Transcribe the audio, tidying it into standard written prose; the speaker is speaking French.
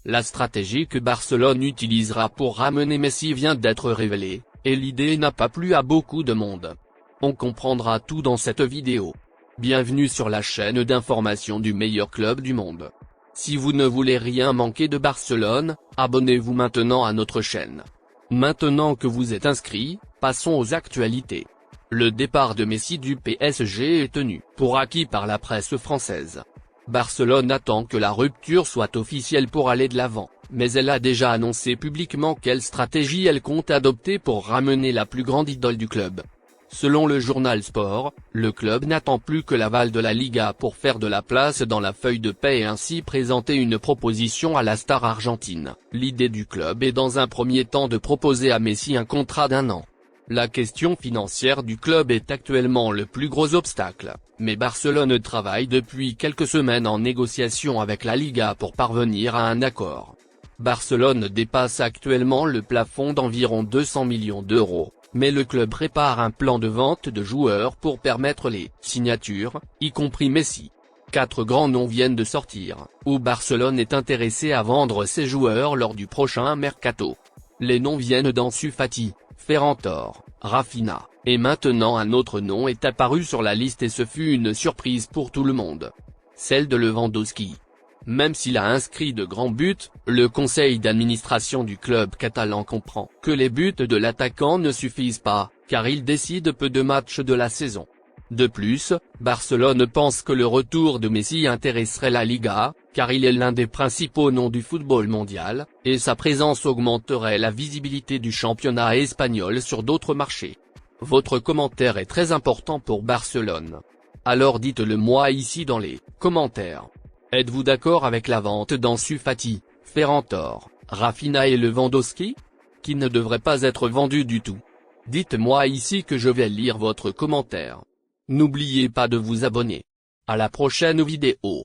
La stratégie que Barcelone utilisera pour ramener Messi vient d'être révélée, et l'idée n'a pas plu à beaucoup de monde. On comprendra tout dans cette vidéo. Bienvenue sur la chaîne d'information du meilleur club du monde. Si vous ne voulez rien manquer de Barcelone, abonnez-vous maintenant à notre chaîne. Maintenant que vous êtes inscrit, passons aux actualités. Le départ de Messi du PSG est tenu pour acquis par la presse française. Barcelone attend que la rupture soit officielle pour aller de l'avant, mais elle a déjà annoncé publiquement quelle stratégie elle compte adopter pour ramener la plus grande idole du club. Selon le journal Sport, le club n'attend plus que l'aval de la Liga pour faire de la place dans la feuille de paie et ainsi présenter une proposition à la star argentine. L'idée du club est dans un premier temps de proposer à Messi un contrat d'1 an. La question financière du club est actuellement le plus gros obstacle, mais Barcelone travaille depuis quelques semaines en négociation avec la Liga pour parvenir à un accord. Barcelone dépasse actuellement le plafond d'environ 200 millions d'euros, mais le club prépare un plan de vente de joueurs pour permettre les signatures, y compris Messi. 4 grands noms viennent de sortir, où Barcelone est intéressé à vendre ses joueurs lors du prochain mercato. Les noms viennent d'Ansu Fati, Ferran Torres, Rafinha, et maintenant un autre nom est apparu sur la liste et ce fut une surprise pour tout le monde. Celle de Lewandowski. Même s'il a inscrit de grands buts, le conseil d'administration du club catalan comprend que les buts de l'attaquant ne suffisent pas, car il décide peu de matchs de la saison. De plus, Barcelone pense que le retour de Messi intéresserait la Liga, car il est l'un des principaux noms du football mondial, et sa présence augmenterait la visibilité du championnat espagnol sur d'autres marchés. Votre commentaire est très important pour Barcelone. Alors dites-le moi ici dans les commentaires. Êtes-vous d'accord avec la vente d'Ansu Fati, Ferran Torres, Rafinha et Lewandowski, qui ne devraient pas être vendus du tout? Dites-moi ici que je vais lire votre commentaire. N'oubliez pas de vous abonner. À la prochaine vidéo.